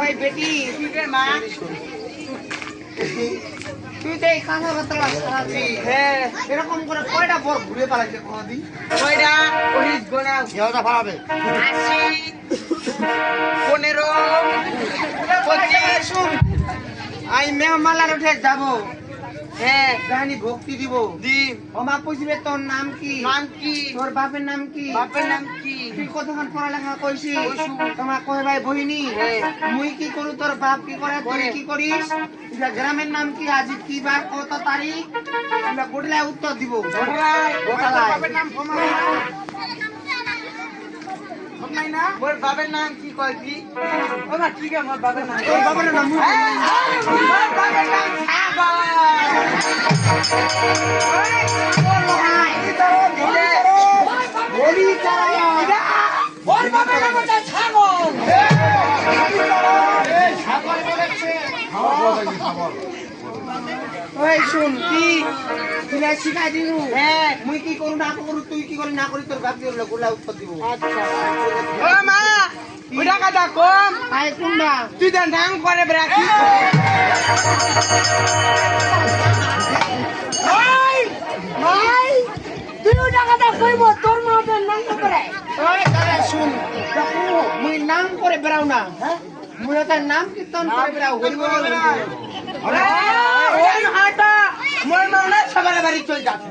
ওই বেটি মা তুই তো এই কাঁচা পাতলা সারাছি হ্যাঁ এরকম করে কয়টা বর ঘুরে পালাইছে কোনদিন কয়টা ওই গোনা ইহটা ফারাবে 80 15 শুন আই মেহমালার উঠে যাব হ্যাঁ জানি ভক্তি দিব দি ওমা পুষবে তোর নাম কি তোর বাপের নাম কি তুই কতক্ষণ পড়ালেখা কইছি তোমার কয় ভাই বহিনী মুই কি করু তোর বাপ কি করে তুই কি করিস গ্রামের নাম কি আজ কি বার কত তারিখ আমরা গোটলায় উত্তর দিব বাপের নাম মোর বাবার নাম কি কয় কি ওমা ঠিক আছে মোর বাবার নাম তোর বাবার নাম মোর বাবার নাম সাগর বলি চালা মোর বাবার নাম সাগর সাগর বলেছে সাগর ওই শুন কি তুই শিখাই দিলু হ্যাঁ মুই কি করু না করু তুই কি করি না করি তোর বাপ দিয়ে গোলা উত্তর দিব আচ্ছা ও মা ওটা কথা কম আই কোনটা তুই তো নাম করে রাখি ভাই তুই ওটা কথা কইব তোর মাতে নাম করে ওই তারা শুন মুই নাম করে বেরাও না হ্যাঁ মুই তার নাম কীর্তন করে বেরাও হরি বল আরে ওই হাটা মোর মানা সবার বাড়ি চল যাচ্ছে